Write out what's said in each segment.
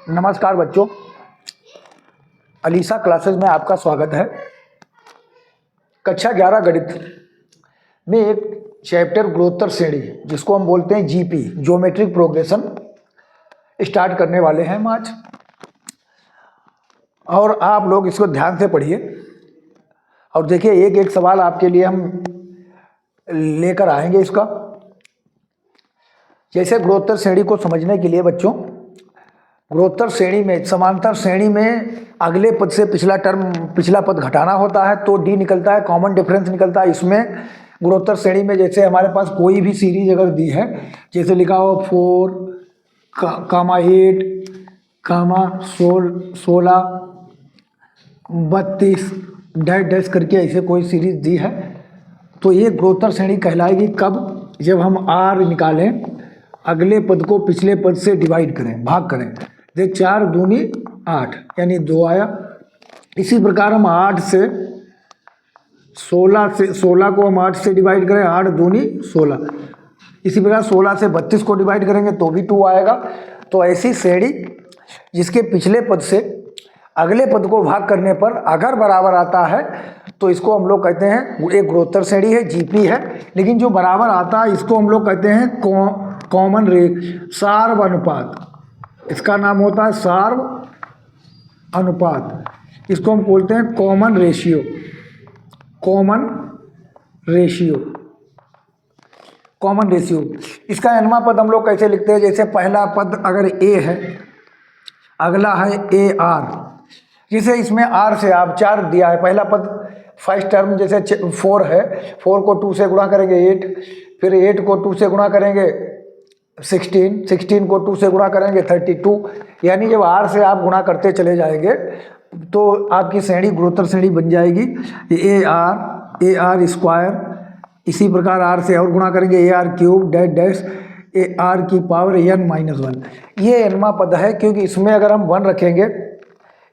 नमस्कार बच्चों, Alyssa classes में आपका स्वागत है। कक्षा 11 गणित में एक चैप्टर गुणोत्तर श्रेणी जिसको हम बोलते हैं जीपी ज्योमेट्रिक प्रोग्रेशन स्टार्ट करने वाले हैं हम आज। और आप लोग इसको ध्यान से पढ़िए और देखिए, एक एक सवाल आपके लिए हम लेकर आएंगे इसका। जैसे गुणोत्तर श्रेणी को समझने के लिए बच्चों, गुणोत्तर श्रेणी में समांतर श्रेणी में अगले पद से पिछला पद घटाना होता है तो डी निकलता है, कॉमन डिफरेंस निकलता है। इसमें गुणोत्तर श्रेणी में जैसे हमारे पास कोई भी सीरीज अगर दी है, जैसे लिखा हो 4, 8, 16, 32 डैश डैश करके ऐसे कोई सीरीज दी है, तो ये गुणोत्तर श्रेणी कहलाएगी कब? जब हम आर निकालें, अगले पद को पिछले पद से डिवाइड करें, भाग करें। देख 4 दूनी 8 यानी 2 आया। इसी प्रकार हम 8 से 16 को हम 8 से डिवाइड करें, 8 दूनी 16। इसी प्रकार 16 से 32 को डिवाइड करेंगे तो भी 2 आएगा। तो ऐसी श्रेणी जिसके पिछले पद से अगले पद को भाग करने पर अगर बराबर आता है तो इसको हम लोग कहते हैं, एक गुणोत्तर श्रेणी है, जीपी है। लेकिन जो बराबर आता है इसको हम लोग कहते हैं कॉमन सार्व अनुपात। इसका नाम होता है सार्व अनुपात। इसको हम बोलते हैं कॉमन रेशियो। इसका nवां पद हम लोग कैसे लिखते हैं? जैसे पहला पद अगर a है, अगला है ए आर। जैसे इसमें r से आप 4 दिया है, पहला पद फर्स्ट टर्म जैसे 4 है, 4 को 2 से गुणा करेंगे 8, फिर 8 को 2 से गुणा करेंगे 16 को 2 से गुणा करेंगे 32। यानी जब r से आप गुणा करते चले जाएंगे तो आपकी श्रेणी गुणोत्तर श्रेणी बन जाएगी ए आर स्क्वायर। इसी प्रकार r से और गुणा करेंगे A R cube dash dash A R की पावर n-1। ये nवां पद है, क्योंकि इसमें अगर हम 1 रखेंगे,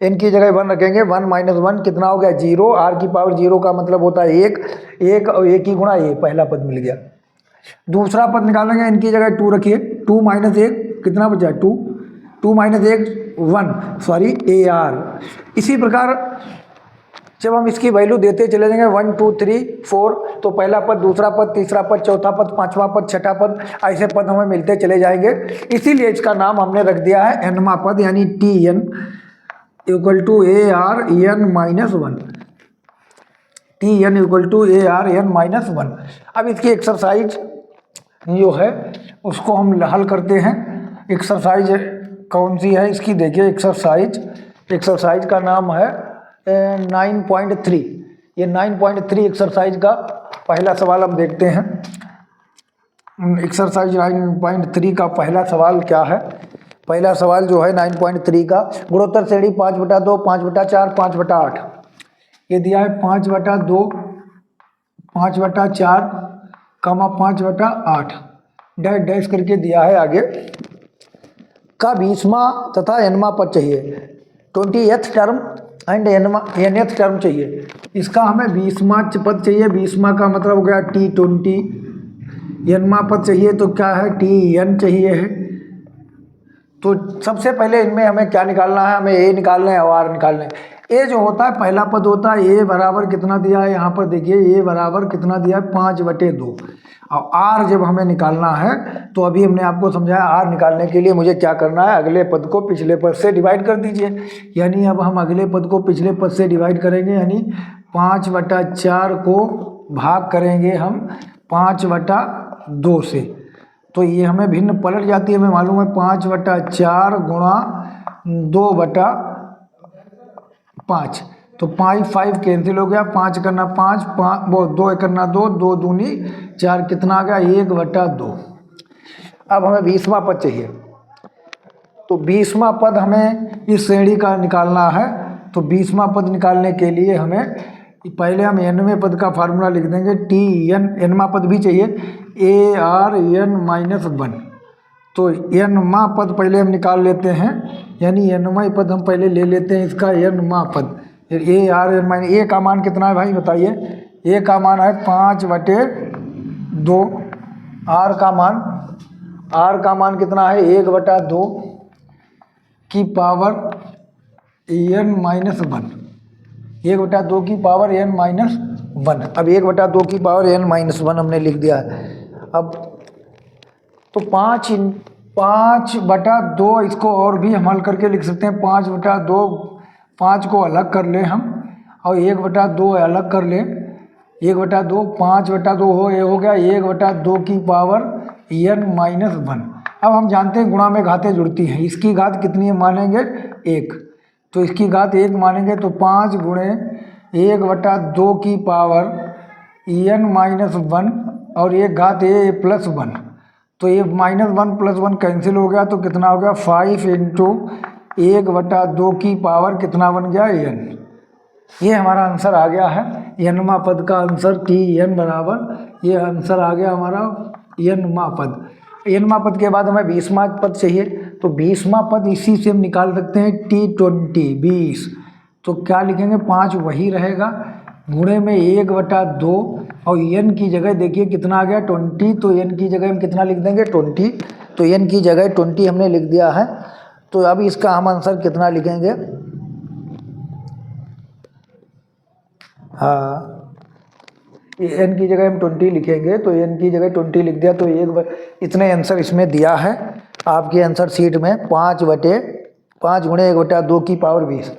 n की जगह 1 रखेंगे, 1 - 1 कितना हो गया? 0। r की पावर 0 का मतलब होता है 1 और 1 की गुणा ये पहला पद मिल गया। दूसरा पद निकालेंगे, इनकी जगह 2 रखिए, 2 - 1 कितना बचा? 2 - 1 1 सॉरी ए आर। इसी प्रकार जब हम इसकी वैल्यू देते चले जाएंगे 1 2 3 4, तो पहला पद, दूसरा पद, तीसरा पद, चौथा पद, पांचवा पद, छठा पद, ऐसे पद हमें मिलते चले जाएंगे। इसीलिए इसका नाम हमने रख दिया है nवां पद, यानी Tn = AR n-1। Tn = AR n-1। अब इसकी एक्सरसाइज जो है उसको हम हल करते हैं। एक्सरसाइज कौन सी है इसकी? देखिए एक्सरसाइज का नाम है 9.3। ये 9.3 एक्सरसाइज का पहला सवाल हम देखते हैं। एक्सरसाइज 9.3 का पहला सवाल क्या है? पहला सवाल जो है 9.3 का, गुणोत्तर श्रेणी 5/2, 5/4, 5/8। ये दिया है 5/2, 5/4, 5/8 डैश डैश करके दिया है। आगे का 20वां तथा nवां पद चाहिए, 20th term and nth term चाहिए। इसका हमें 20वां पद चाहिए। 20वां का मतलब हो गया T20। nवां पद चाहिए तो क्या है? Tn चाहिए है। तो सबसे पहले इनमें हमें क्या निकालना है? हमें a निकालना है और r निकालना है। a जो होता है पहला पद होता है, a बराबर कितना दिया है? यहाँ पर देखिए a बराबर कितना दिया है? 5/2। और r जब हमें निकालना है तो अभी हमने आपको समझाया, r निकालने के लिए मुझे क्या करना है? अगले पद को पिछले पद से डिवाइड कर दीजिए। यानी अब हम अगले पद को पिछले पद से डिवाइड करेंगे, यानी 5/4 को भाग करेंगे हम 5/2 से। तो ये हमें भिन्न पलट जाती है, हमें मालूम है। 5/4 गुणा 2/5, तो 5 कैंसिल हो गया, 5 करना 5, 2 करना 2, 2 दूनी 4, कितना आ गया? 1/2। अब हमें 20वां पद चाहिए, तो 20वां पद हमें इस श्रेणी का निकालना है। तो 20वां पद निकालने के लिए हमें पहले हम nवें पद का फार्मूला लिख देंगे। nवां पद भी चाहिए, AR n-1। तो nवां पद पहले हम निकाल लेते हैं, यानी nवां पद हम पहले ले लेते हैं। इसका nवां पद AR n-, a का मान कितना है भाई बताइए? a का मान है 5/2। r का मान कितना है? 1/2। की पावर n माइनस 1, 1/2 की पावर n माइनस 1। अब 1/2 की पावर n माइनस 1 हमने लिख दिया है। अब तो 5/2 इसको और भी हम हल करके लिख सकते हैं। 5/2, 5 को अलग कर ले हम और 1/2 अलग कर ले। 1/2, 5/2 ये हो गया 1/2 की पावर n माइनस 1। अब हम जानते हैं गुणा में घातें जुड़ती हैं। इसकी घात कितनी मानेंगे? 1। तो इसकी घात 1 मानेंगे तो 5 गुणे 1/2 की पावर n माइनस 1 और ये घात a प्लस 1। तो ये -1 + 1 कैंसिल हो गया तो कितना हो गया? 5 × 1/2 की पावर कितना बन गया? n। ये हमारा आंसर आ गया है n वां पद का आंसर कि n बराबर, ये आंसर आ गया हमारा n वां पद। n वां पद के बाद हमें 20वां पद चाहिए। तो 20वां पद इसी से हम निकाल सकते हैं T20 20। तो क्या लिखेंगे? 5 वही रहेगा गुणे में 1/2 और n की जगह देखिए कितना आ गया? 20। तो n की जगह हम कितना लिख देंगे? 20। तो n की जगह 20 हमने लिख दिया है। तो अब इसका हम आंसर कितना लिखेंगे? हाँ, n की जगह हम 20 लिखेंगे। तो n की जगह 20 लिख दिया तो इतने आंसर इसमें दिया है आपके आंसर शीट में। 5 गुणे 1/2 की पावर 20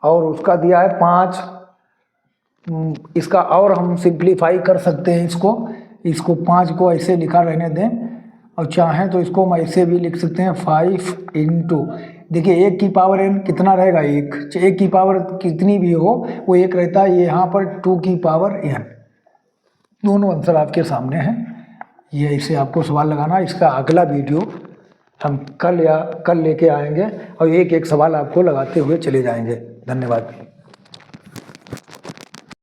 और उसका दिया है 5। इसका और हम सिंप्लीफाई कर सकते हैं इसको 5 को ऐसे लिखा रहने दें और चाहें तो इसको हम ऐसे भी लिख सकते हैं 5 × देखिए 1 की पावर n कितना रहेगा? 1 की पावर कितनी भी हो वो 1 रहता है। ये यहाँ पर 2 की पावर n। दोनों आंसर आपके सामने हैं। ये इसे आपको सवाल लगाना। इसका अगला वीडियो हम कल लेके आएंगे और एक एक सवाल आपको लगाते हुए चले जाएंगे। धन्यवाद।